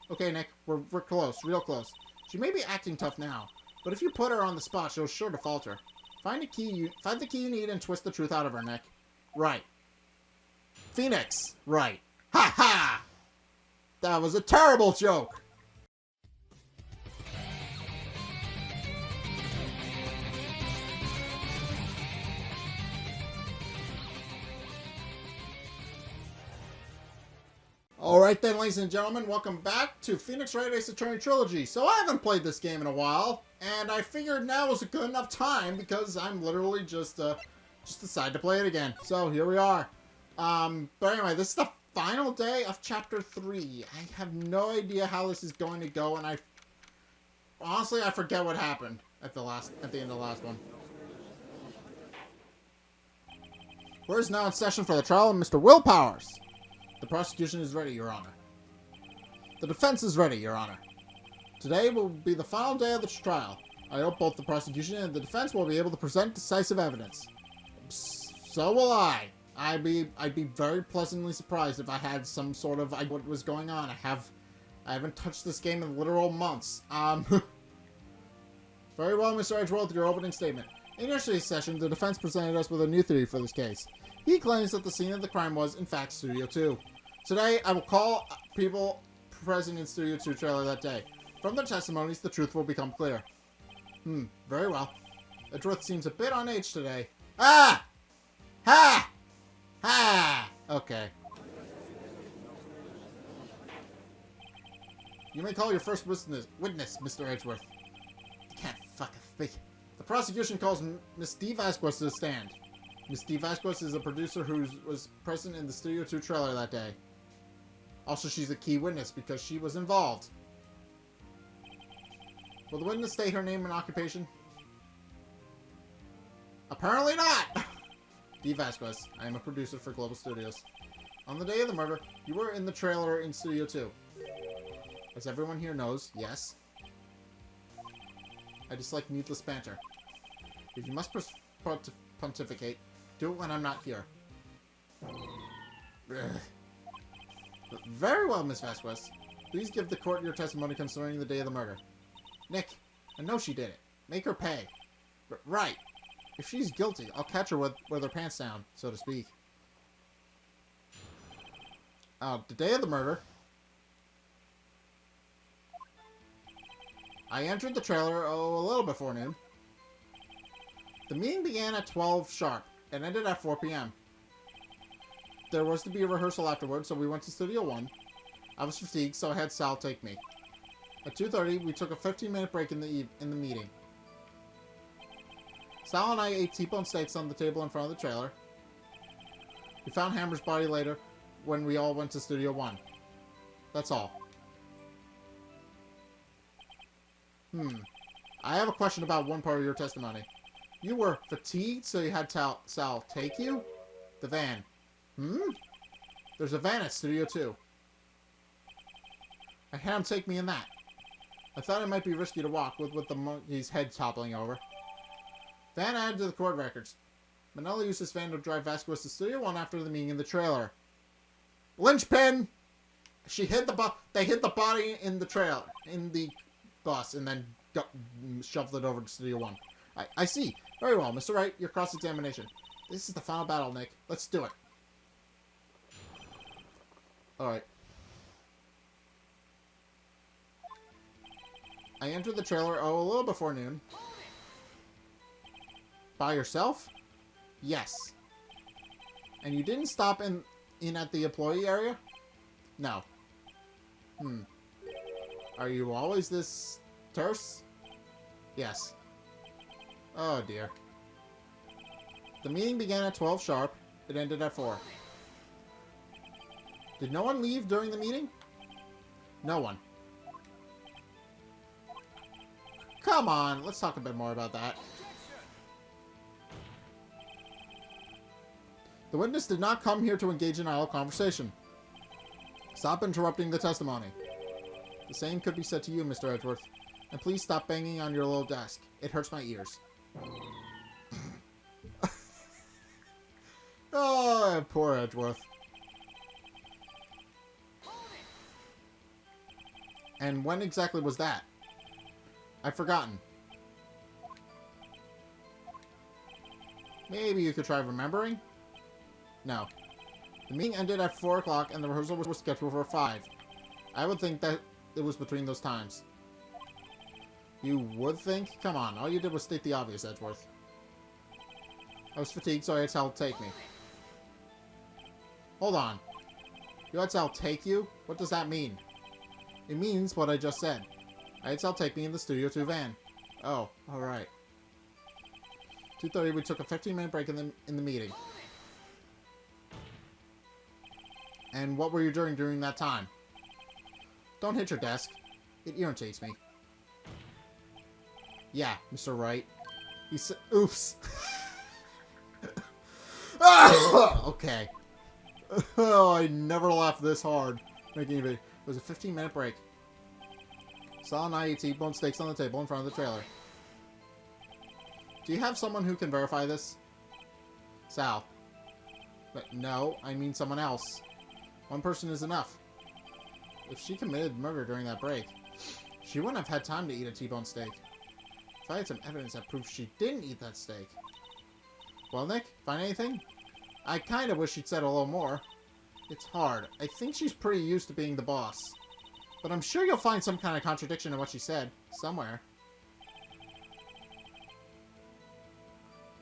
Okay, Nick, we're close, real close. She may be acting tough now, but if you put her on the spot, she'll sure to falter. Find the key you need and twist the truth out of her, Nick. Right. Phoenix. Right. Ha ha! That was a terrible joke! Alright then, ladies and gentlemen, welcome back to Poenix Wright Ace Attorney Trilogy. So I haven't played this game in a while, and I figured now was a good enough time because I'm literally just decided to play it again. So here we are. But anyway, this is the final day of Chapter 3. I have no idea how this is going to go, and honestly, I forget what happened at the end of the last one. Court is now in session for the trial of Mr. Will Powers. The prosecution is ready, Your Honor. The defense is ready, Your Honor. Today will be the final day of the trial. I hope both the prosecution and the defense will be able to present decisive evidence. So will I. I'd be very pleasantly surprised if I had some sort of what was going on. I haven't touched this game in literal months. Very well, Mr. Edgeworth, your opening statement. In yesterday's session, the defense presented us with a new theory for this case. He claims that the scene of the crime was, in fact, Studio 2. Today, I will call people present in Studio 2 trailer that day. From their testimonies, the truth will become clear. Very well. Edgeworth seems a bit on edge today. Ah! Ha! Ha! Okay. You may call your first witness, Mr. Edgeworth. You can't fucking speak. The prosecution calls Miss D. Vasquez to the stand. Miss D. Vasquez is a producer who was present in the Studio 2 trailer that day. Also, she's a key witness because she was involved. Will the witness state her name and occupation? Apparently not! D. Vasquez, I am a producer for Global Studios. On the day of the murder, you were in the trailer in Studio 2. As everyone here knows, yes. I dislike needless banter. If you must pontificate, do it when I'm not here. Very well, Miss Vasquez. Please give the court your testimony concerning the day of the murder. Nick, I know she did it. Make her pay. Right. If she's guilty, I'll catch her with her pants down, so to speak. The day of the murder, I entered the trailer, a little before noon. The meeting began at 12 sharp and ended at 4 p.m. There was to be a rehearsal afterwards, so we went to Studio 1. I was fatigued, so I had Sal take me. At 2:30, we took a 15-minute break in the meeting. Sal and I ate T-bone steaks on the table in front of the trailer. We found Hammer's body later when we all went to Studio 1. That's all. I have a question about one part of your testimony. You were fatigued, so you had Sal take you? The van. There's a van at Studio 2. I had him take me in that. I thought it might be risky to walk with the monkey's head toppling over. Van added to the court records. Manella used his van to drive Vasquez to Studio 1 after the meeting in the trailer. Linchpin! They hid the body in the trailer, in the bus, and then shoved it over to Studio 1. I see. Very well, Mr. Wright, your cross-examination. This is the final battle, Nick. Let's do it. Alright. I entered the trailer, a little before noon. By yourself? Yes. And you didn't stop in at the employee area? No. Are you always this terse? Yes. Oh dear. The meeting began at 12 sharp. It ended at 4. Did no one leave during the meeting? No one. Come on, let's talk a bit more about that. The witness did not come here to engage in idle conversation. Stop interrupting the testimony. The same could be said to you, Mr. Edgeworth. And please stop banging on your little desk. It hurts my ears. Oh, poor Edgeworth. And when exactly was that? I've forgotten. Maybe you could try remembering? No. The meeting ended at 4 o'clock and the rehearsal was scheduled for 5. I would think that it was between those times. You would think? Come on, all you did was state the obvious, Edgeworth. I was fatigued, so I had Sal take me. Hold on. You had Sal take you? What does that mean? It means what I just said. I had Sal take me in the studio to a van. Oh, alright. 2:30, we took a 15-minute break in the meeting. And what were you doing during that time? Don't hit your desk. It irritates me. Yeah, Mr. Wright. He said, oops. Okay. Oh, I never laughed this hard. Making it was a 15-minute break. Sal and I ate T-bone steaks on the table in front of the trailer. Do you have someone who can verify this? Sal. But no, I mean someone else. One person is enough. If she committed murder during that break, she wouldn't have had time to eat a T-bone steak. If I had some evidence that proves she didn't eat that steak. Well, Nick, find anything? I kind of wish she'd said a little more. It's hard. I think she's pretty used to being the boss. But I'm sure you'll find some kind of contradiction in what she said. Somewhere.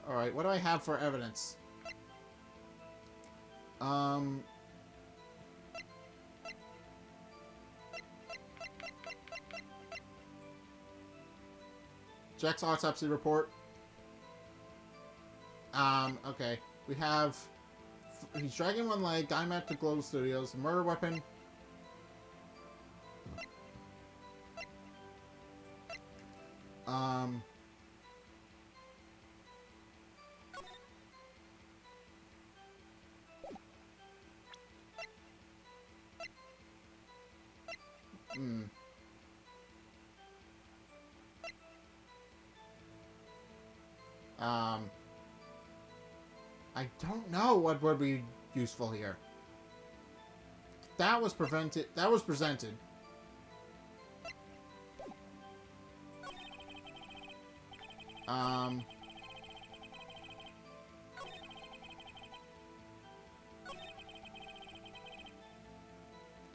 Alright, what do I have for evidence? Jack's autopsy report. Okay. We have... He's dragging one leg, guy map to Globe Studios, murder weapon. I don't know what would be useful here. That was presented.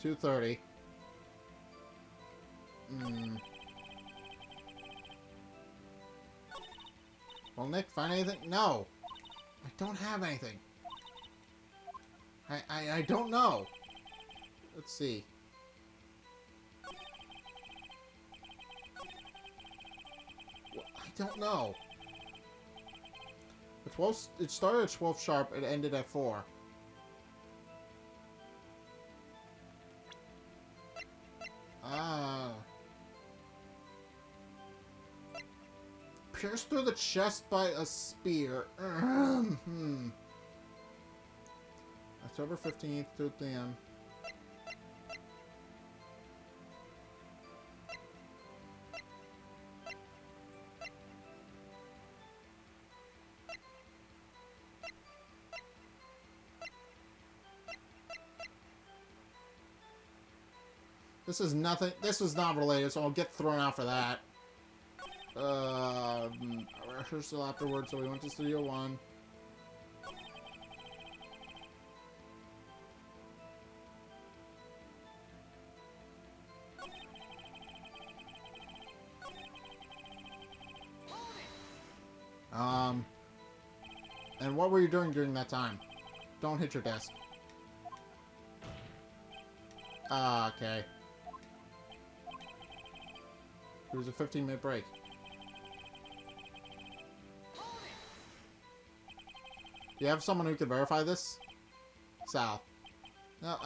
2:30. Well, Nick, find anything? No. I don't have anything. I don't know. Let's see. Well, I don't know. It started at 12 sharp. It ended at 4. Pierced through the chest by a spear. October 15th, 2 p.m. This is nothing. This is not related, so I'll get thrown out for that. Rehearsal afterwards, so we went to Studio 1. And what were you doing during that time? Don't hit your desk. Okay. It was a 15-minute break. Do you have someone who can verify this? Sal. No,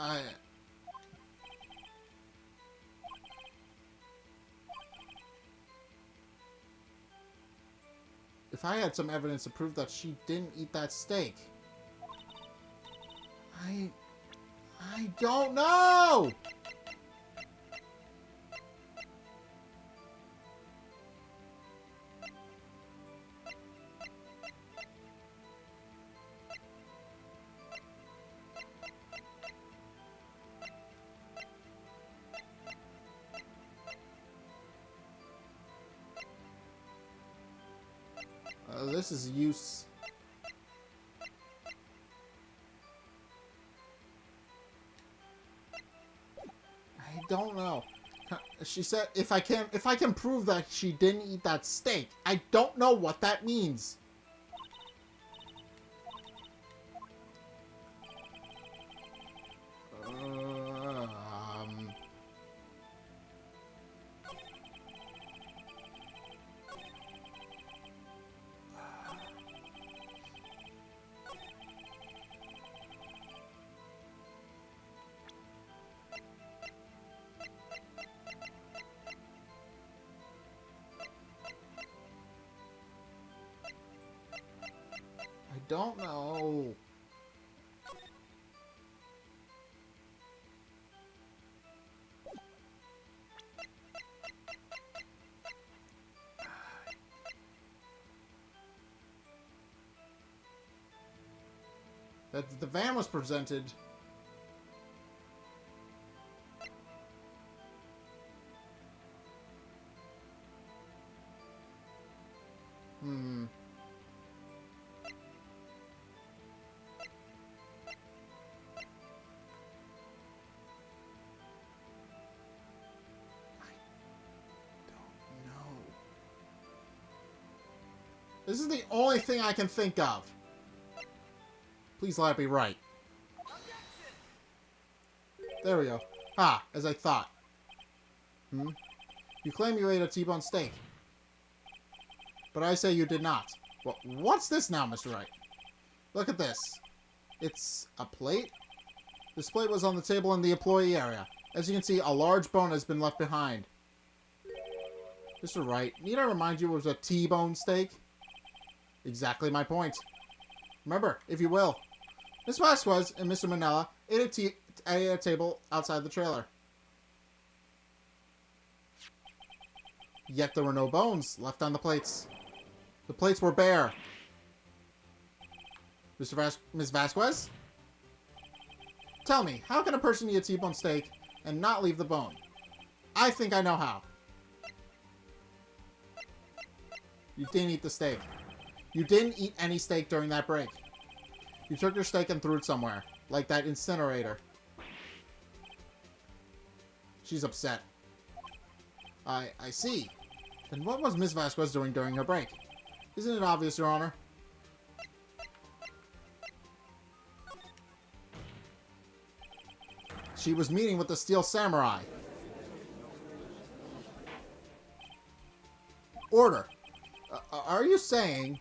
If I had some evidence to prove that she didn't eat that steak... I don't know! This is use. I don't know. She said if I can prove that she didn't eat that steak. I don't know what that means. I don't know. That the van was presented. This is the only thing I can think of. Please let it be right. There we go. Ah, as I thought. You claim you ate a T-bone steak. But I say you did not. Well, what's this now, Mr. Wright? Look at this. It's a plate? This plate was on the table in the employee area. As you can see, a large bone has been left behind. Mr. Wright, need I remind you it was a T-bone steak? Exactly my point. Remember, if you will, Miss Vasquez and Mr. Manella ate a table outside the trailer. Yet there were no bones left on the plates. The plates were bare. Miss Vasquez? Tell me, how can a person eat a T-bone steak and not leave the bone? I think I know how. You didn't eat the steak. You didn't eat any steak during that break. You took your steak and threw it somewhere, like that incinerator. She's upset. I see. Then what was Miss Vasquez doing during her break? Isn't it obvious, Your Honor? She was meeting with the Steel Samurai. Order. Are you saying...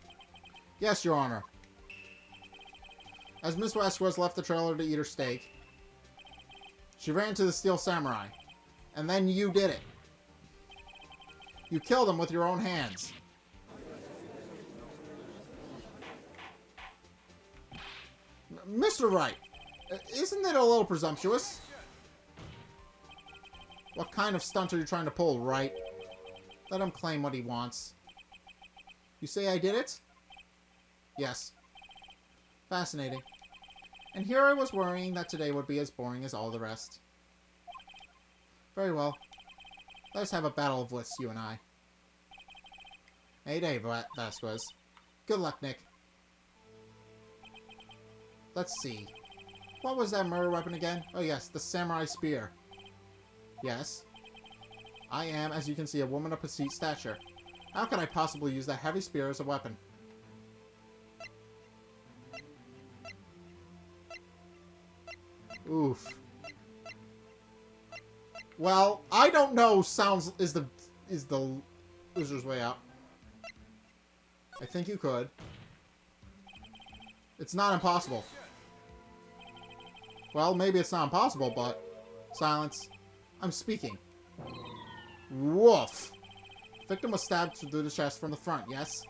Yes, Your Honor. As Miss Vasquez left the trailer to eat her steak, she ran to the Steel Samurai. And then you did it. You killed him with your own hands. Mr. Wright, isn't it a little presumptuous? What kind of stunt are you trying to pull, Wright? Let him claim what he wants. You say I did it? Yes. Fascinating. And here I was worrying that today would be as boring as all the rest. Very well. Let's have a battle of wits, you and I. Hey day, Vasquez. Good luck, Nick. Let's see. What was that murder weapon again? Oh yes, the samurai spear. Yes. I am, as you can see, a woman of petite stature. How can I possibly use that heavy spear as a weapon? Oof. Well, I don't know is the loser's way out. I think you could. It's not impossible. Well, maybe it's not impossible, but... Silence. I'm speaking. Woof. Victim was stabbed through the chest from the front, yes?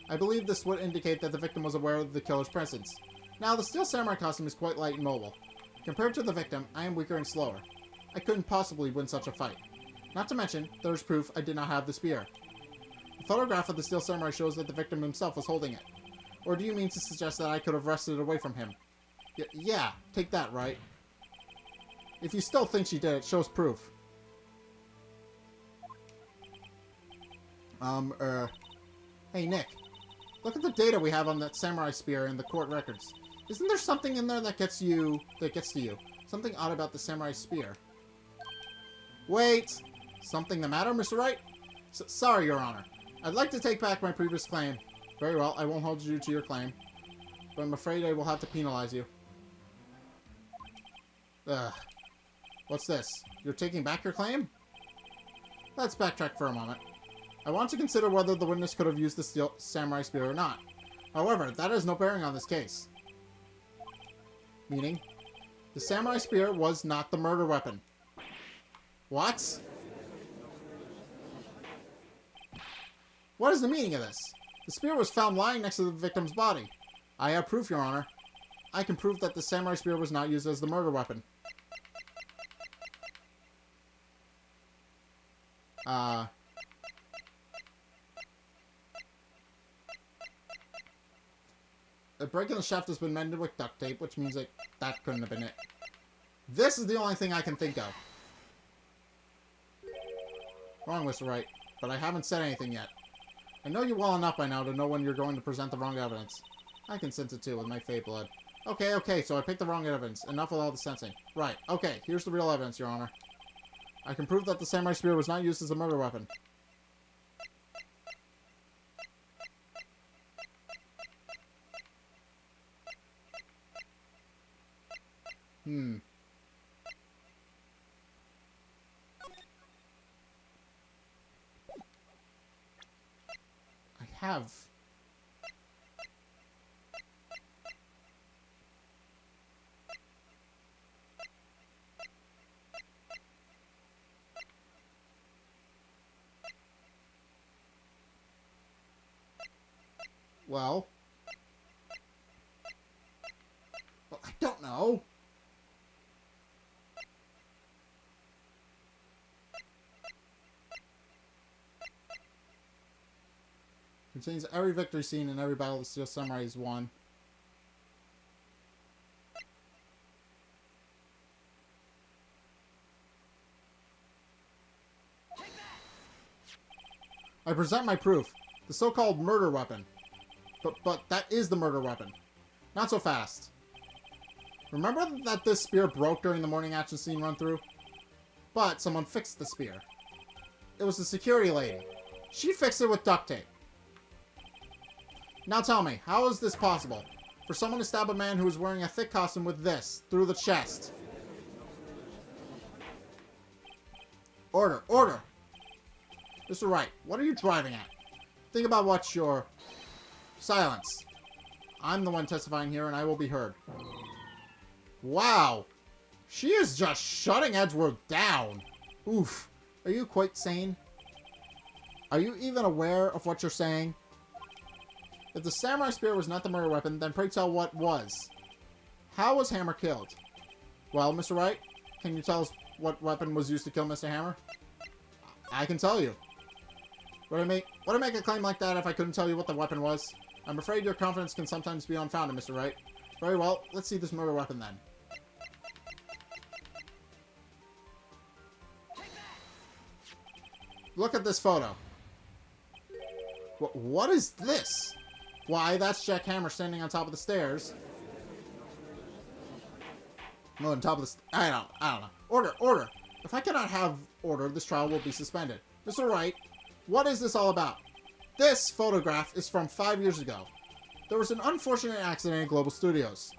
I believe this would indicate that the victim was aware of the killer's presence. Now, the Steel Samurai costume is quite light and mobile. Compared to the victim, I am weaker and slower. I couldn't possibly win such a fight. Not to mention, there is proof I did not have the spear. The photograph of the Steel Samurai shows that the victim himself was holding it. Or do you mean to suggest that I could have wrested it away from him? Yeah, take that, Wright. If you still think she did it, shows proof. Hey, Nick. Look at the data we have on that samurai spear in the court records. Isn't there something in there that gets to you? Something odd about the samurai spear. Wait! Something the matter, Mr. Wright? Sorry, Your Honor. I'd like to take back my previous claim. Very well, I won't hold you to your claim. But I'm afraid I will have to penalize you. Ugh. What's this? You're taking back your claim? Let's backtrack for a moment. I want to consider whether the witness could have used the samurai spear or not. However, that has no bearing on this case. Meaning? The samurai spear was not the murder weapon. What? What is the meaning of this? The spear was found lying next to the victim's body. I have proof, Your Honor. I can prove that the samurai spear was not used as the murder weapon. The break in the shaft has been mended with duct tape, which means that couldn't have been it. This is the only thing I can think of. Wrong, Mr. Wright, but I haven't said anything yet. I know you well enough by now to know when you're going to present the wrong evidence. I can sense it too with my fey blood. Okay, so I picked the wrong evidence. Enough with all the sensing. Right, okay, here's the real evidence, Your Honor. I can prove that the samurai spear was not used as a murder weapon. I have. Well, I don't know. Contains every victory scene in every battle the Steel Samurai has won. I present my proof. The so-called murder weapon. But that is the murder weapon. Not so fast. Remember that this spear broke during the morning action scene run-through? But someone fixed the spear. It was the security lady. She fixed it with duct tape. Now tell me, how is this possible? For someone to stab a man who is wearing a thick costume with this, through the chest. Order, order! Mr. Wright, what are you driving at? Think about what you're... Silence. I'm the one testifying here and I will be heard. Wow! She is just shutting Edgeworth down! Oof. Are you quite sane? Are you even aware of what you're saying? If the samurai spear was not the murder weapon, then pray tell what was. How was Hammer killed? Well, Mr. Wright, can you tell us what weapon was used to kill Mr. Hammer? I can tell you. Would I make a claim like that if I couldn't tell you what the weapon was? I'm afraid your confidence can sometimes be unfounded, Mr. Wright. Very well, let's see this murder weapon then. Look at this photo. What is this? Why, that's Jack Hammer standing on top of the stairs. No, on top of the... I don't know. Order, order! If I cannot have order, this trial will be suspended. Mr. Wright, what is this all about? This photograph is from 5 years ago. There was an unfortunate accident in Global Studios.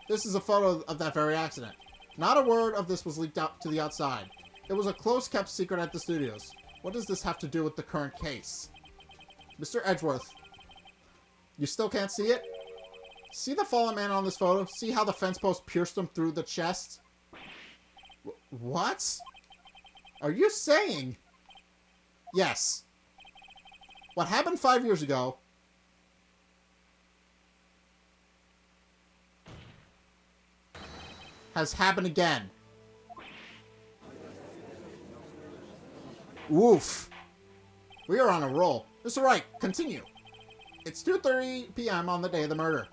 This is a photo of that very accident. Not a word of this was leaked out to the outside. It was a close-kept secret at the studios. What does this have to do with the current case? Mr. Edgeworth, you still can't see it? See the fallen man on this photo? See how the fence post pierced him through the chest? What? Are you saying? Yes. What happened 5 years ago has happened again. Woof. We are on a roll. Mr. Wright, continue. It's 2:30 p.m. on the day of the murder.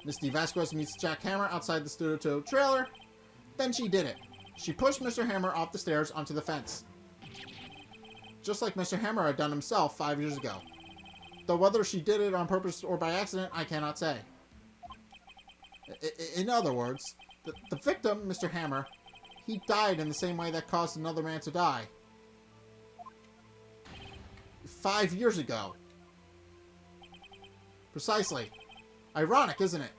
Misty Vasquez meets Jack Hammer outside the Studio 2 trailer. Then she did it. She pushed Mr. Hammer off the stairs onto the fence. Just like Mr. Hammer had done himself 5 years ago. Though whether she did it on purpose or by accident, I cannot say. In other words, the victim, Mr. Hammer, he died in the same way that caused another man to die. 5 years ago. Precisely. Ironic, isn't it?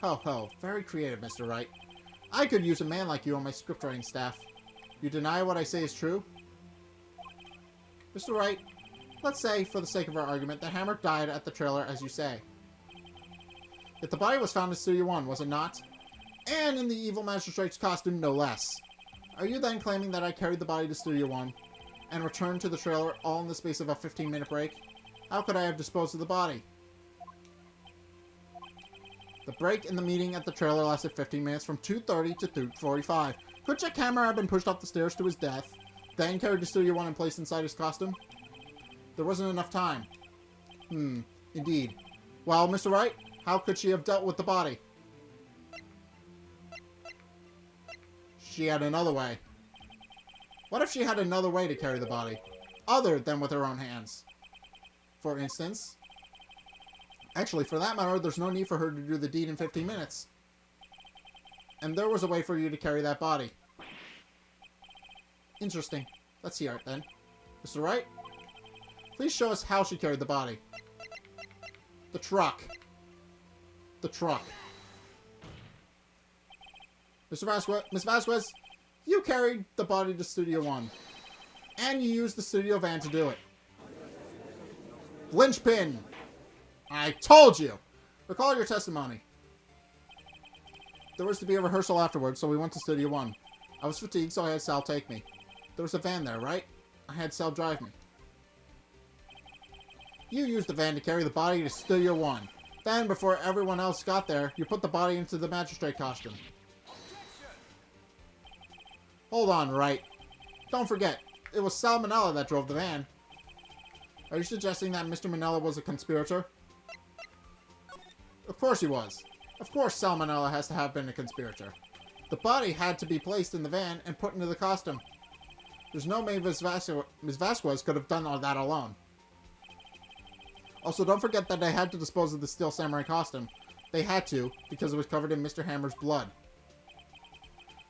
Ho ho. Very creative, Mr. Wright. I could use a man like you on my scriptwriting staff. You deny what I say is true? Mr. Wright, let's say, for the sake of our argument, that Hammer died at the trailer as you say. Yet the body was found in Studio 1, was it not? And in the evil magistrate's costume, no less. Are you then claiming that I carried the body to Studio 1 and returned to the trailer all in the space of a 15-minute break? How could I have disposed of the body? The break in the meeting at the trailer lasted 15 minutes from 2:30 to 2:45. Could Jack Hammer have been pushed off the stairs to his death, then carried to Studio 1 and placed inside his costume? There wasn't enough time. Indeed. Well, Mr. Wright, how could she have dealt with the body? She had another way. What if she had another way to carry the body, other than with her own hands? For instance... Actually, for that matter, there's no need for her to do the deed in 15 minutes. And there was a way for you to carry that body. Interesting. Let's hear it, then. Mr. Wright? Please show us how she carried the body. The truck. The truck. Miss Vasquez, you carried the body to Studio 1. And you used the studio van to do it. Linchpin! I told you! Recall your testimony. There was to be a rehearsal afterwards, so we went to Studio 1. I was fatigued, so I had Sal take me. There was a van there, right? I had Sal drive me. You used the van to carry the body to Studio 1. Then, before everyone else got there, you put the body into the magistrate costume. Hold on, Wright. Don't forget, it was Sal Manella that drove the van. Are you suggesting that Mr. Manella was a conspirator? Of course he was. Of course Sal Manella has to have been a conspirator. The body had to be placed in the van and put into the costume. There's no way Ms. Vasquez could have done all that alone. Also, don't forget that they had to dispose of the Steel Samurai costume. They had to, because it was covered in Mr. Hammer's blood.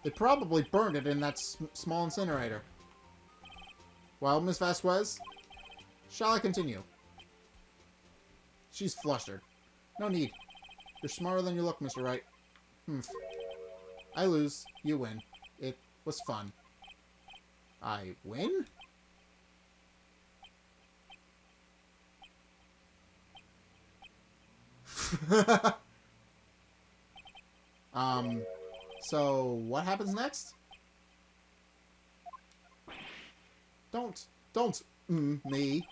They probably burned it in that small incinerator. Well, Ms. Vasquez, shall I continue? She's flustered. No need. You're smarter than you look, Mr. Wright. I lose. You win. It was fun. I win? So what happens next? Don't, me.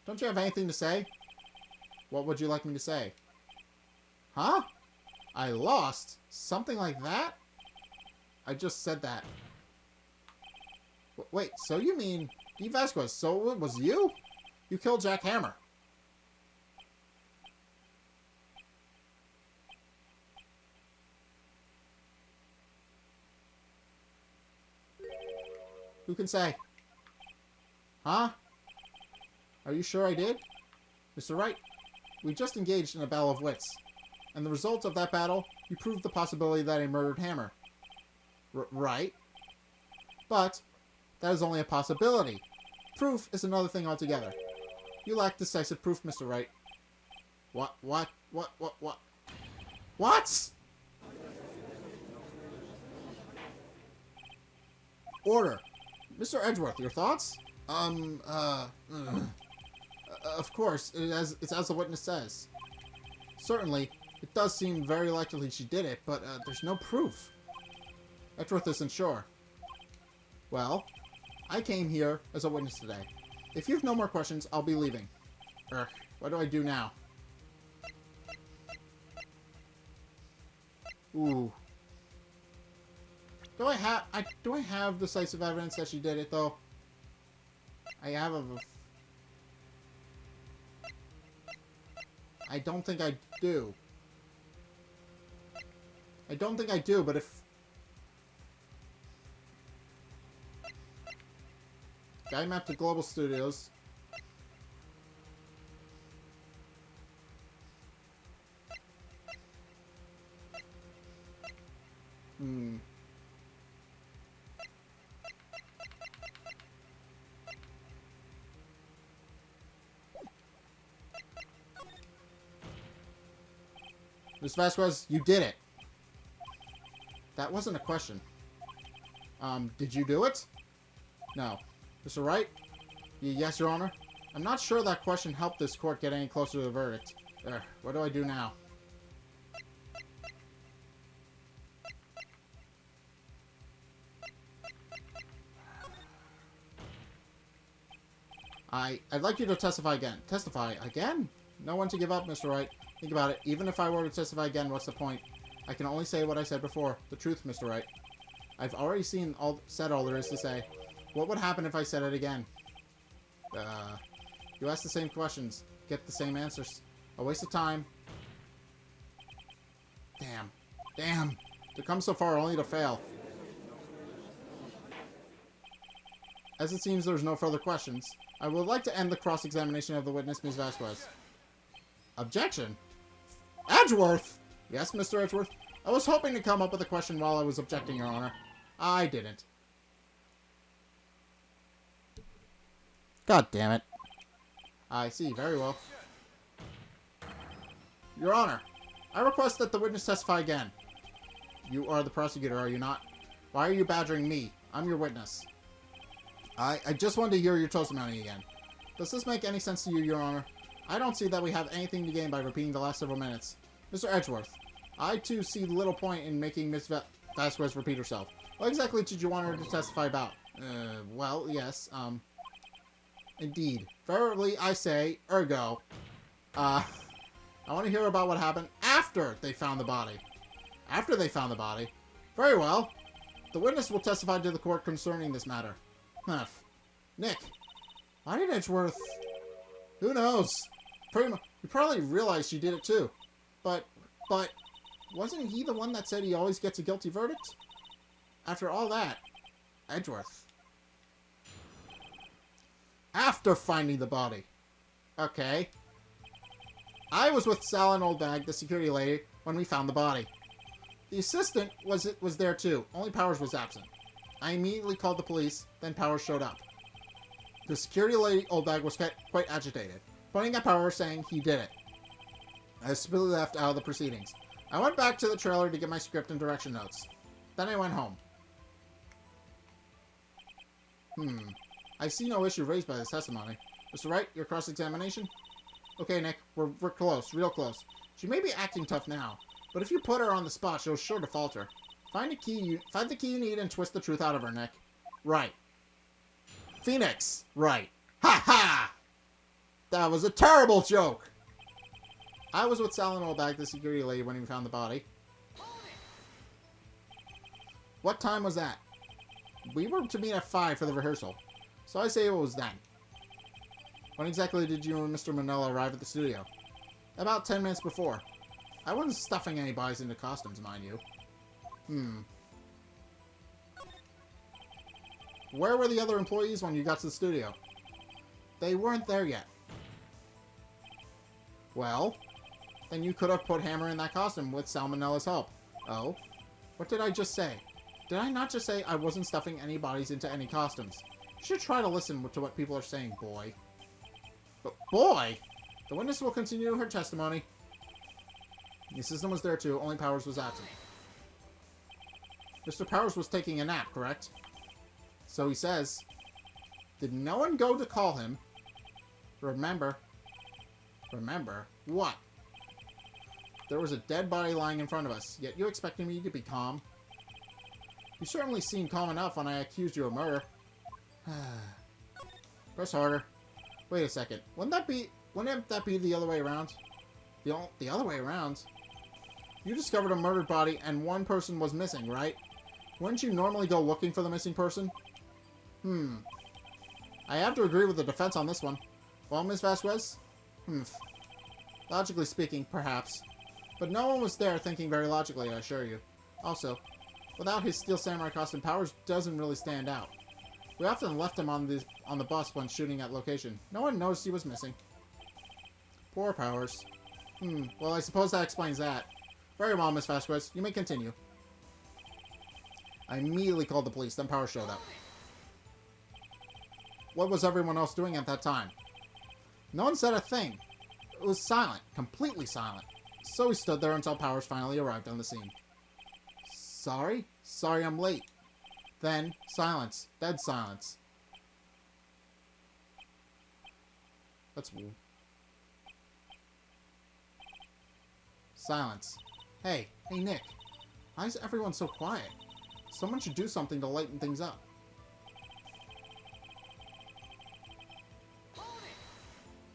Don't you have anything to say? What would you like me to say? Huh? I lost? Something like that? I just said that. Wait, so you mean... D. Vasquez, so it was you? You killed Jack Hammer. Who can say? Huh? Are you sure I did? Mr. Wright, we just engaged in a battle of wits. And the result of that battle, you proved the possibility that I murdered Hammer. Right? But, that is only a possibility. Proof is another thing altogether. You lack decisive proof, Mr. Wright. What? What? Order. Mr. Edgeworth, your thoughts? Of course, it's as the witness says. Certainly, it does seem very likely she did it, but there's no proof. Edgeworth isn't sure. Well, I came here as a witness today. If you have no more questions, I'll be leaving. What do I do now? Ooh. Do I have decisive evidence that she did it, though? I don't think I do. I don't think I do, but if... Guy map to Global Studios. Miss Vasquez, you did it. That wasn't a question. Did you do it? No. Mr. Wright? Yes, Your Honor. I'm not sure that question helped this court get any closer to the verdict. What do I do now? I'd like you to testify again. Testify again? No one to give up, Mr. Wright. Think about it. Even if I were to testify again, what's the point? I can only say what I said before. The truth, Mr. Wright. I've already said all there is to say. What would happen if I said it again? You ask the same questions. Get the same answers. A waste of time. Damn. Damn. To come so far only to fail. As it seems there's no further questions, I would like to end the cross-examination of the witness, Ms. Vasquez. Objection? Edgeworth! Yes, Mr. Edgeworth? I was hoping to come up with a question while I was objecting, Your Honor. I didn't. God damn it. I see. Very well. Your Honor, I request that the witness testify again. You are the prosecutor, are you not? Why are you badgering me? I'm your witness. I just wanted to hear your testimony again. Does this make any sense to you, Your Honor? I don't see that we have anything to gain by repeating the last several minutes. Mr. Edgeworth, I too see little point in making Miss Vasquez repeat herself. What exactly did you want her to testify about? Well, yes, indeed. Verily, I say, ergo. I want to hear about what happened after they found the body. After they found the body? Very well. The witness will testify to the court concerning this matter. Humph. Nick, why did Edgeworth... Who knows? You probably realized she did it too. But, wasn't he the one that said he always gets a guilty verdict? After all that, Edgeworth. After finding the body. Okay. I was with Sal and Oldbag, the security lady, when we found the body. The assistant was there too, only Powers was absent. I immediately called the police, then Powers showed up. The security lady, Oldbag, was quite agitated, pointing at Powers saying he did it. I speedily left out of the proceedings. I went back to the trailer to get my script and direction notes. Then I went home. I see no issue raised by this testimony. Mr. Wright, your cross-examination? Okay, Nick, we're close, real close. She may be acting tough now, but if you put her on the spot, she'll sure to falter. Find the key you need and twist the truth out of her, Nick. Right. Phoenix. Right. Ha ha! That was a terrible joke! I was with Sal and Oldbag, the security lady, when we found the body. What time was that? We were to meet at 5 for the rehearsal, so I say it was then. When exactly did you and Mr. Manella arrive at the studio? About 10 minutes before. I wasn't stuffing any bodies into costumes, mind you. Where were the other employees when you got to the studio? They weren't there yet. Well, then you could have put Hammer in that costume with Salmonella's help. Oh? What did I just say? Did I not just say I wasn't stuffing any bodies into any costumes? You should try to listen to what people are saying, boy. But boy! The witness will continue her testimony. The assistant was there too, only Powers was absent. Mr. Powers was taking a nap, correct? So he says. Did no one go to call him? Remember? What? There was a dead body lying in front of us, yet you expected me to be calm? You certainly seemed calm enough when I accused you of murder. Press harder. Wait a second. Wouldn't that be the other way around? The other way around? You discovered a murdered body and one person was missing, right? Wouldn't you normally go looking for the missing person? I have to agree with the defense on this one. Well, Ms. Vasquez? Logically speaking, perhaps. But no one was there thinking very logically, I assure you. Also, without his Steel Samurai costume, Powers doesn't really stand out. We often left him on the bus when shooting at location. No one noticed he was missing. Poor Powers. Well, I suppose that explains that. Very well, Miss Vasquez. You may continue. I immediately called the police, then Powers showed up. What was everyone else doing at that time? No one said a thing. It was silent, completely silent. So we stood there until Powers finally arrived on the scene. Sorry? Sorry I'm late. Then, silence. Dead silence. That's weird. Silence. Hey, Nick. Why is everyone so quiet? Someone should do something to lighten things up.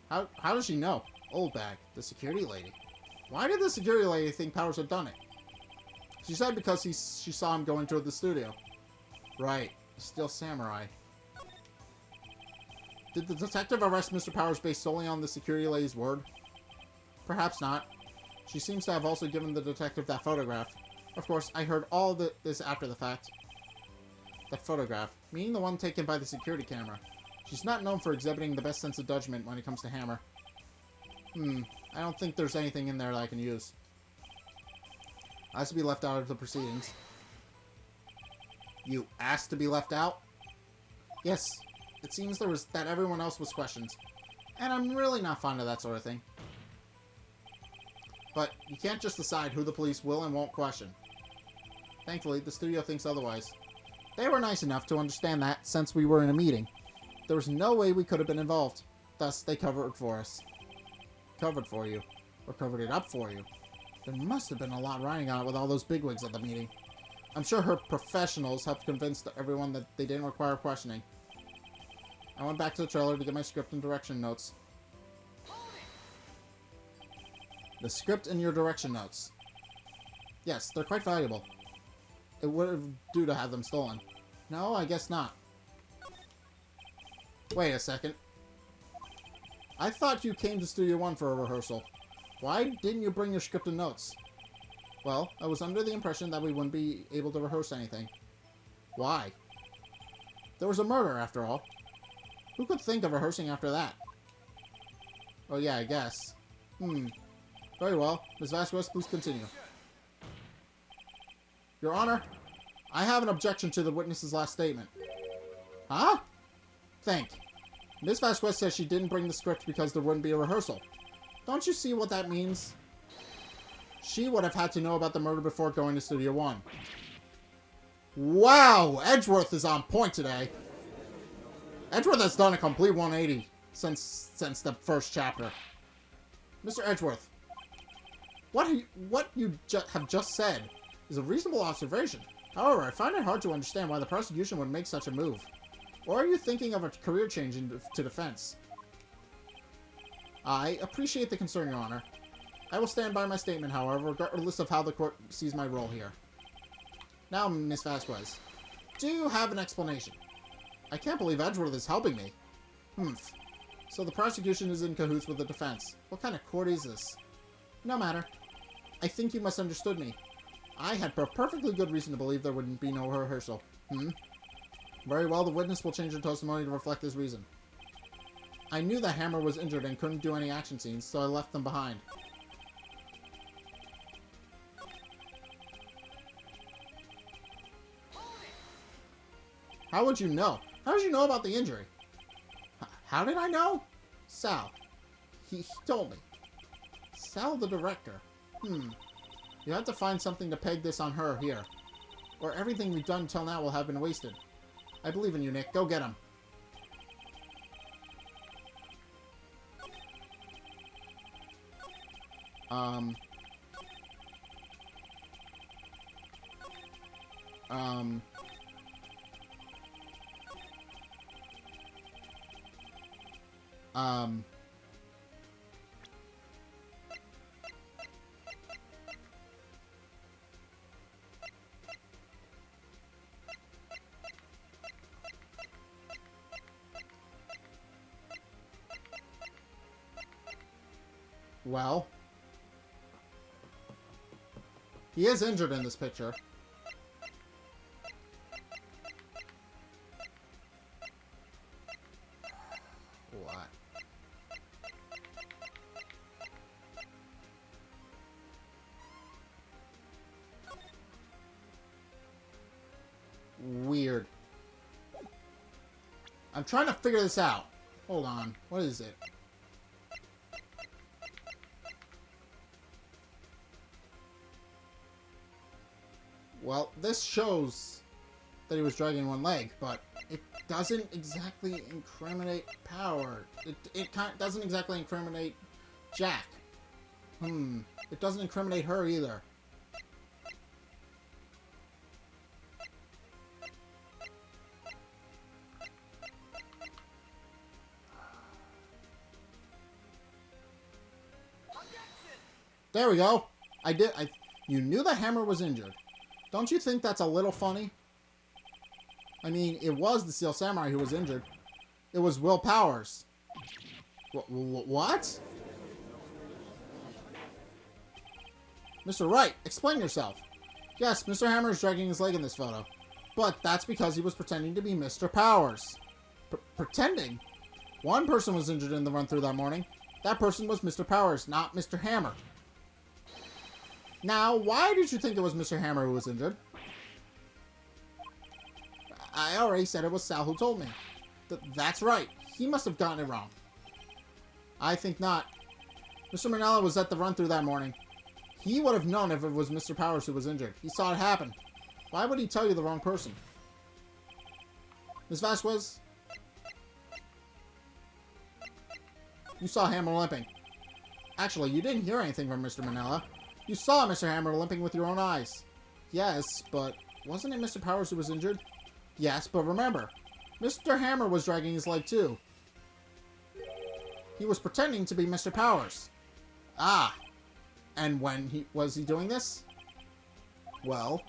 How does she know? Old bag, the security lady. Why did the security lady think Powers had done it? She said because she saw him going toward the studio. Right. Still samurai. Did the detective arrest Mr. Powers based solely on the security lady's word? Perhaps not. She seems to have also given the detective that photograph. Of course, I heard all this after the fact. That photograph, meaning the one taken by the security camera. She's not known for exhibiting the best sense of judgment when it comes to Hammer. I don't think there's anything in there that I can use. I has to be left out of the proceedings. You asked to be left out? Yes. It seems that everyone else was questioned. And I'm really not fond of that sort of thing. But you can't just decide who the police will and won't question. Thankfully, the studio thinks otherwise. They were nice enough to understand that since we were in a meeting. There was no way we could have been involved. Thus, they covered it for us. Covered for you. Or covered it up for you. There must have been a lot riding on it with all those bigwigs at the meeting. I'm sure her professionals helped convince everyone that they didn't require questioning. I went back to the trailer to get my script and direction notes. The script and your direction notes. Yes, they're quite valuable. It would do to have them stolen. No, I guess not. Wait a second. I thought you came to Studio One for a rehearsal. Why didn't you bring your script and notes? Well, I was under the impression that we wouldn't be able to rehearse anything. Why? There was a murder, after all. Who could think of rehearsing after that? Oh yeah, I guess. Very well. Ms. Vasquez, please continue. Your Honor, I have an objection to the witness's last statement. Huh? Think. Ms. Vasquez says she didn't bring the script because there wouldn't be a rehearsal. Don't you see what that means? She would have had to know about the murder before going to Studio One. Wow! Edgeworth is on point today. Edgeworth has done a complete 180 since the first chapter. Mr. Edgeworth, what you have just said is a reasonable observation. However, I find it hard to understand why the prosecution would make such a move. Or are you thinking of a career change to defense? I appreciate the concern, Your Honor. I will stand by my statement, however, regardless of how the court sees my role here. Now, Miss Vasquez, do you have an explanation? I can't believe Edgeworth is helping me. So the prosecution is in cahoots with the defense. What kind of court is this? No matter. I think you misunderstood me. I had perfectly good reason to believe there would be no rehearsal. Very well, the witness will change her testimony to reflect this reason. I knew that Hammer was injured and couldn't do any action scenes, so I left them behind. How would you know? How did you know about the injury? How did I know? Sal. He told me. Sal the director. You have to find something to peg this on her here. Or everything we've done till now will have been wasted. I believe in you, Nick. Go get him. Well, he is injured in this picture. What? I'm trying to figure this out. Hold on. What is it? Well, this shows that he was dragging one leg, but it doesn't exactly incriminate Power. It doesn't exactly incriminate Jack. It doesn't incriminate her either. There we go. You knew the hammer was injured. Don't you think that's a little funny? I mean, it was the Steel Samurai who was injured. It was Will Powers. What? Mr. Wright, explain yourself. Yes, Mr. Hammer is dragging his leg in this photo. But that's because he was pretending to be Mr. Powers. Pretending? One person was injured in the run-through that morning. That person was Mr. Powers, not Mr. Hammer. Now, why did you think it was Mr. Hammer who was injured? I already said it was Sal who told me. That's right. He must have gotten it wrong. I think not. Mr. Manella was at the run-through that morning. He would have known if it was Mr. Powers who was injured. He saw it happen. Why would he tell you the wrong person? Ms. Vasquez? You saw Hammer limping. Actually, you didn't hear anything from Mr. Manella. You saw Mr. Hammer limping with your own eyes. Yes, but wasn't it Mr. Powers who was injured? Yes, but remember, Mr. Hammer was dragging his leg too. He was pretending to be Mr. Powers. Ah, and when was he doing this? Well,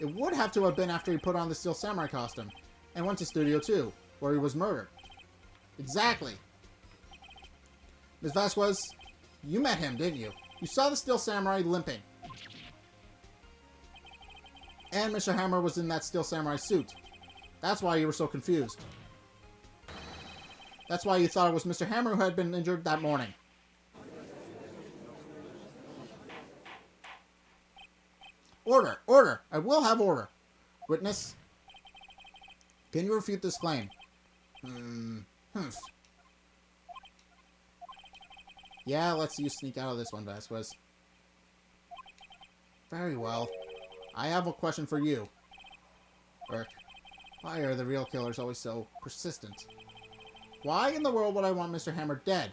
it would have to have been after he put on the Steel Samurai costume and went to Studio 2, where he was murdered. Exactly. Ms. Vasquez, you met him, didn't you? You saw the Steel Samurai limping. And Mr. Hammer was in that Steel Samurai suit. That's why you were so confused. That's why you thought it was Mr. Hammer who had been injured that morning. Order! Order! I will have order. Witness? Can you refute this claim? Yeah, let's you sneak out of this one, Vasquez. Very well. I have a question for you. Burke, why are the real killers always so persistent? Why in the world would I want Mr. Hammer dead?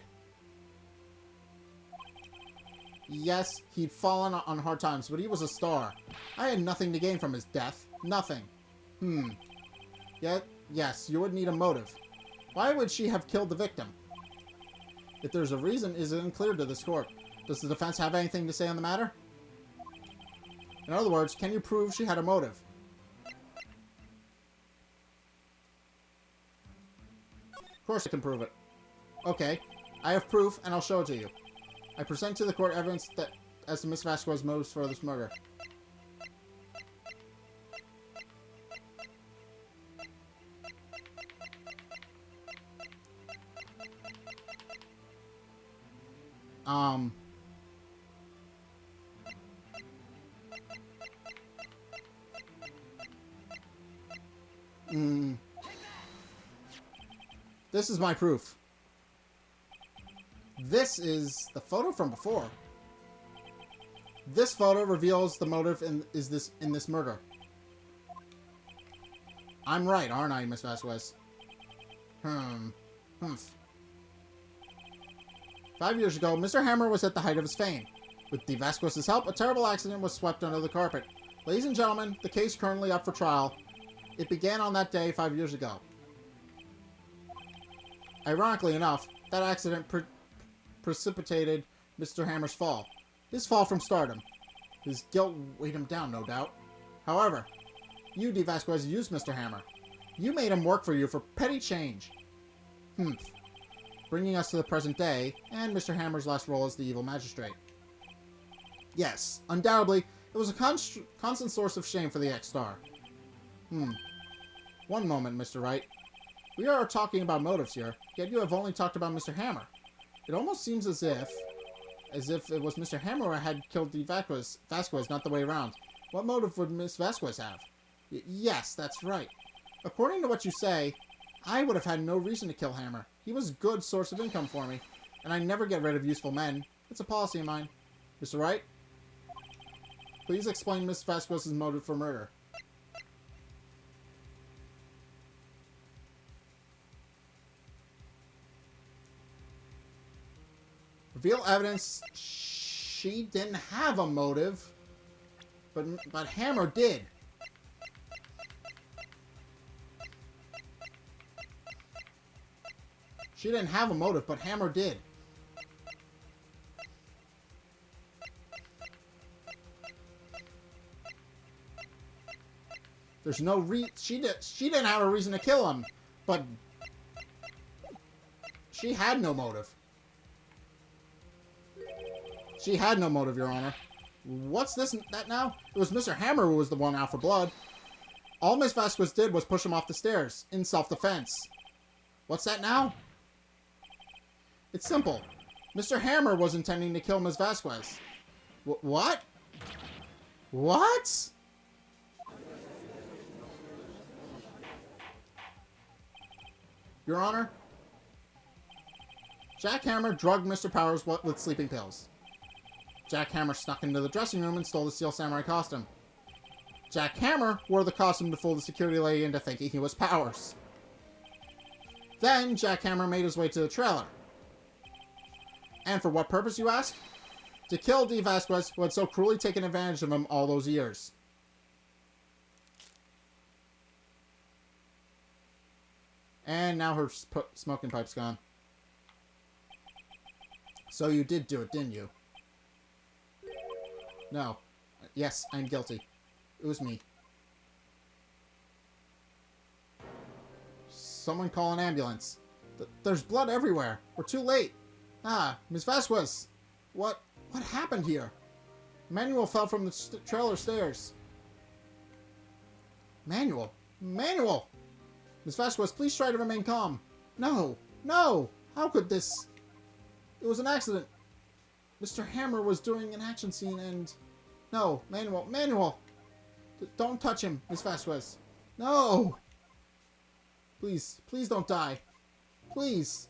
Yes, he'd fallen on hard times, but he was a star. I had nothing to gain from his death. Nothing. Yet, yes, you would need a motive. Why would she have killed the victim? If there's a reason, it isn't clear to this court. Does the defense have anything to say on the matter? In other words, can you prove she had a motive? Of course I can prove it. Okay, I have proof, and I'll show it to you. I present to the court evidence that as to Miss Vasquez's motives for this murder. This is my proof. This is the photo from before. This photo reveals the motive in this murder. I'm right, aren't I, Miss Vasquez? 5 years ago, Mr. Hammer was at the height of his fame. With the Vasquez's help, a terrible accident was swept under the carpet. Ladies and gentlemen, the case currently up for trial. It began on that day 5 years ago. Ironically enough, that accident precipitated Mr. Hammer's fall. His fall from stardom. His guilt weighed him down, no doubt. However, you, D. Vasquez, used Mr. Hammer. You made him work for you for petty change. Bringing us to the present day, and Mr. Hammer's last role as the evil magistrate. Yes, undoubtedly, it was a constant source of shame for the ex-star. One moment, Mr. Wright. We are talking about motives here, yet you have only talked about Mr. Hammer. It almost seems as if it was Mr. Hammer who had killed the Vasquez, not the way around. What motive would Miss Vasquez have? Yes, that's right. According to what you say, I would have had no reason to kill Hammer. He was a good source of income for me, and I never get rid of useful men. It's a policy of mine. Mr. Wright? Please explain Miss Vasquez's motive for murder. Reveal evidence she didn't have a motive, but Hammer did. She didn't have a motive, but Hammer did. There's no she didn't have a reason to kill him, but she had no motive. She had no motive, Your Honor. What's that now? It was Mr. Hammer who was the one out for blood. All Miss Vasquez did was push him off the stairs, in self-defense. What's that now? It's simple. Mr. Hammer was intending to kill Miss Vasquez. What? What? Your Honor, Jack Hammer drugged Mr. Powers with sleeping pills. Jack Hammer snuck into the dressing room and stole the Steel Samurai costume. Jack Hammer wore the costume to fool the security lady into thinking he was Powers. Then, Jack Hammer made his way to the trailer. And for what purpose, you ask? To kill Dee Vasquez, who had so cruelly taken advantage of him all those years. And now her smoking pipe's gone. So you did do it, didn't you? No. Yes, I'm guilty. It was me. Someone call an ambulance. There's blood everywhere. We're too late. Ah, Miss Vasquez. What happened here? Manuel fell from the trailer stairs. Manuel! Manuel! Miss Vasquez, please try to remain calm. No! No! How could this... It was an accident. Mr. Hammer was doing an action scene and... No, Manuel, Manuel! Don't touch him, Miss Vasquez. No! Please, please don't die. Please.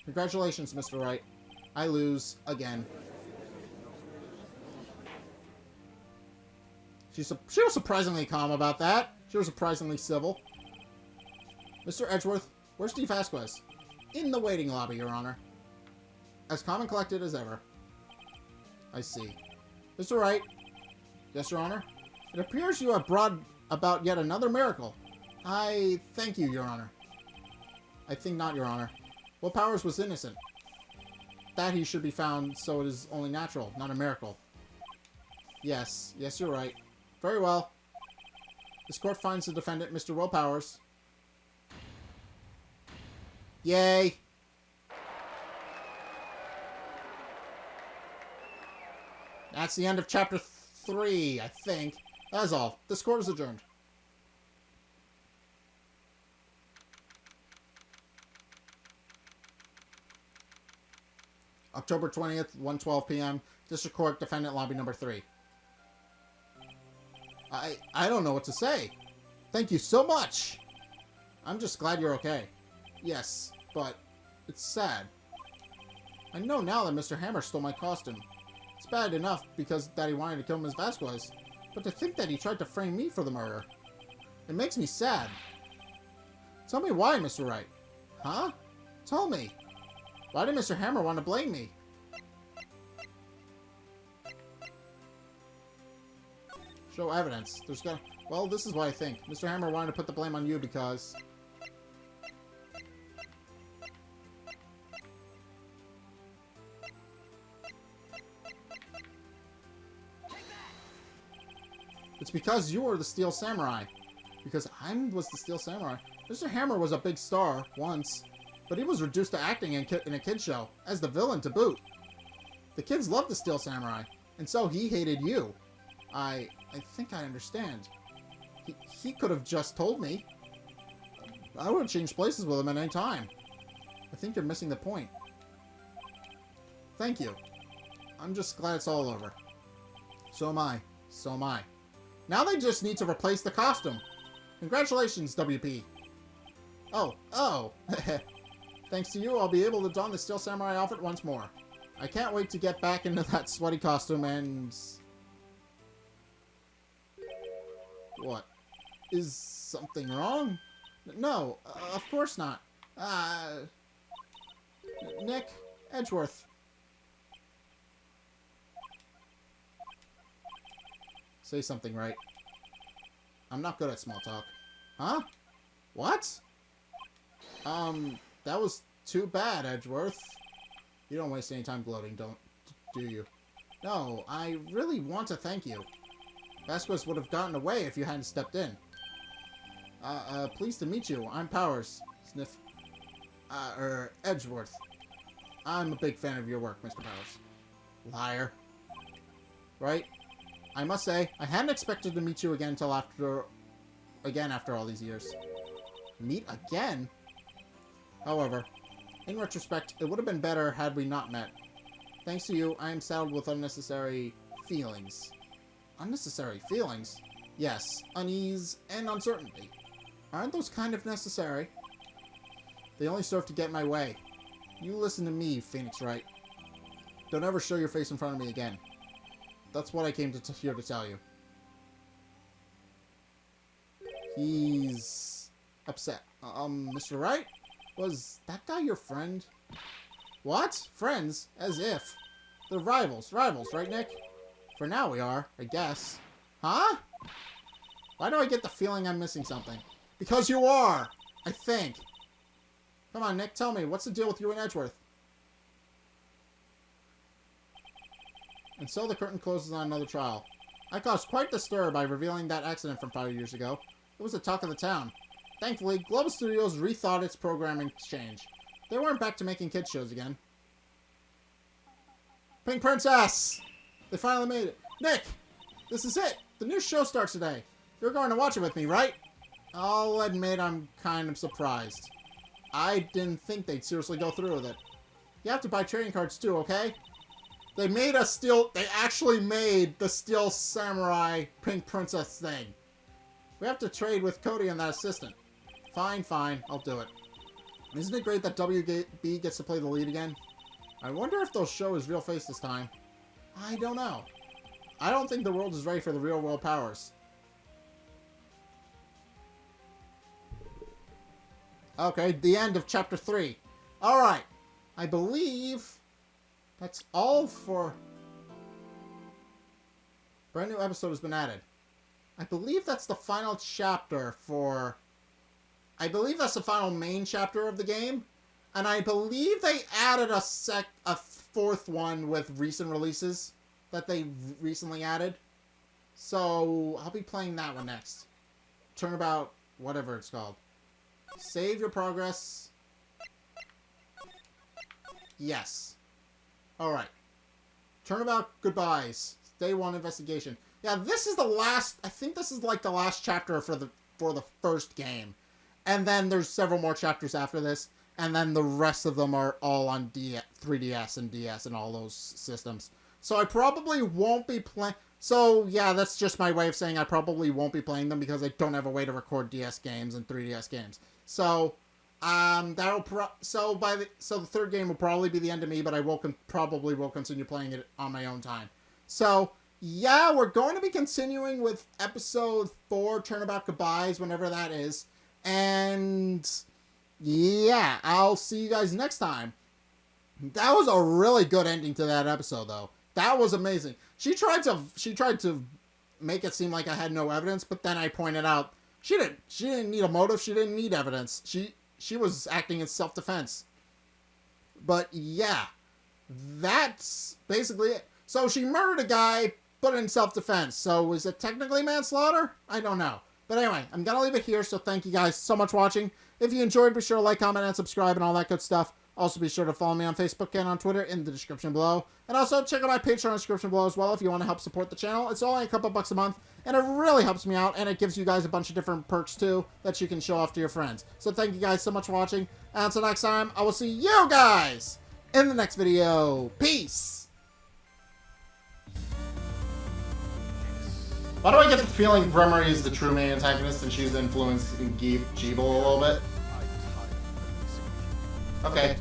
Congratulations, Mr. Wright. I lose again. She was surprisingly calm about that. She was surprisingly civil. Mr. Edgeworth, where's Dee Vasquez? In the waiting lobby, Your Honor. As calm and collected as ever. I see. Mr. Wright. Yes, Your Honor? It appears you have brought about yet another miracle. I thank you, Your Honor. I think not, Your Honor. Will Powers was innocent. That he should be found, so it is only natural, not a miracle. Yes. Yes, you're right. Very well. This court finds the defendant, Mr. Will Powers. Yay! That's the end of Chapter 3, I think. That's all. This court is adjourned. October 20th, 1:12 p.m. District Court, Defendant Lobby Number 3. I don't know what to say. Thank you so much. I'm just glad you're okay. Yes, but it's sad. I know now that Mr. Hammer stole my costume. It's bad enough because that he wanted to kill Ms. Vasquez, but to think that he tried to frame me for the murder. It makes me sad. Tell me why, Mr. Wright. Huh? Tell me. Why did Mr. Hammer want to blame me? Show evidence. Well, this is what I think. Mr. Hammer wanted to put the blame on you because... It's because you were the Steel Samurai. Because I was the Steel Samurai. Mr. Hammer was a big star, once. But he was reduced to acting in a kid's show, as the villain to boot. The kids loved the Steel Samurai, and so he hated you. I think I understand. He could have just told me. I would have changed places with him at any time. I think you're missing the point. Thank you. I'm just glad it's all over. So am I. So am I. Now they just need to replace the costume. Congratulations, WP. Oh. Thanks to you, I'll be able to don the Steel Samurai outfit once more. I can't wait to get back into that sweaty costume and... What? Is something wrong? No, of course not. Nick Edgeworth. Say something, right? I'm not good at small talk. Huh? What? That was too bad, Edgeworth. You don't waste any time gloating, do you? No, I really want to thank you. Vasquez would have gotten away if you hadn't stepped in. Pleased to meet you. I'm Powers. Sniff. Edgeworth. I'm a big fan of your work, Mr. Powers. Liar. Right? I must say, I hadn't expected to meet you again until after all these years. Meet again? However, in retrospect, it would have been better had we not met. Thanks to you, I am saddled with unnecessary feelings. Unnecessary feelings? Yes, unease and uncertainty. Aren't those kind of necessary? They only serve to get in my way. You listen to me, Phoenix Wright. Don't ever show your face in front of me again. That's what I came here to tell you. He's upset. Mr. Wright? Was that guy your friend? What? Friends? As if. They're rivals. Rivals, right, Nick? For now we are, I guess. Huh? Why do I get the feeling I'm missing something? Because you are! I think. Come on, Nick, tell me, what's the deal with you and Edgeworth? And so the curtain closes on another trial. I caused quite the stir by revealing that accident from 5 years ago. It was the talk of the town. Thankfully, Global Studios rethought its programming change. They weren't back to making kids shows again. Pink Princess! They finally made it. Nick! This is it! The new show starts today. You're going to watch it with me, right? I'll admit I'm kind of surprised. I didn't think they'd seriously go through with it. You have to buy trading cards too, okay? They actually made the Steel Samurai Pink Princess thing. We have to trade with Cody and that assistant. Fine, I'll do it. Isn't it great that WB gets to play the lead again? I wonder if they'll show his real face this time. I don't know. I don't think the world is ready for the real world Powers. Okay, the end of Chapter 3. Alright. I believe that's all for... Brand new episode has been added. I believe that's the final chapter for... I believe that's the final main chapter of the game. And I believe they added a fourth one with recent releases that they recently added. So, I'll be playing that one next. Turnabout, whatever it's called. Save your progress. Yes. Alright. Turnabout goodbyes. Day 1 investigation. Yeah, this is the last... I think this is like the last chapter for the first game. And then there's several more chapters after this. And then the rest of them are all on 3DS and DS and all those systems. So I probably won't be playing... So, yeah, that's just my way of saying I probably won't be playing them because I don't have a way to record DS games and 3DS games. So, the third game will probably be the end of me, but I probably will continue playing it on my own time. So, yeah, we're going to be continuing with episode 4, Turnabout Goodbyes, whenever that is. And, yeah, I'll see you guys next time. That was a really good ending to that episode, though. That was amazing. She tried to make it seem like I had no evidence, but then I pointed out she didn't need a motive, she didn't need evidence. She was acting in self-defense. But yeah, that's basically it. So she murdered a guy, but in self-defense. So is it technically manslaughter? I don't know. But anyway, I'm going to leave it here, so thank you guys so much for watching. If you enjoyed, be sure to like, comment, and subscribe, and all that good stuff. Also, be sure to follow me on Facebook and on Twitter in the description below. And also, check out my Patreon in the description below as well if you want to help support the channel. It's only a couple bucks a month, and it really helps me out, and it gives you guys a bunch of different perks, too, that you can show off to your friends. So thank you guys so much for watching, and until next time, I will see you guys in the next video. Peace! Why do I get the feeling Bremery is the true main antagonist and she's influencing Jeeble a little bit? Okay.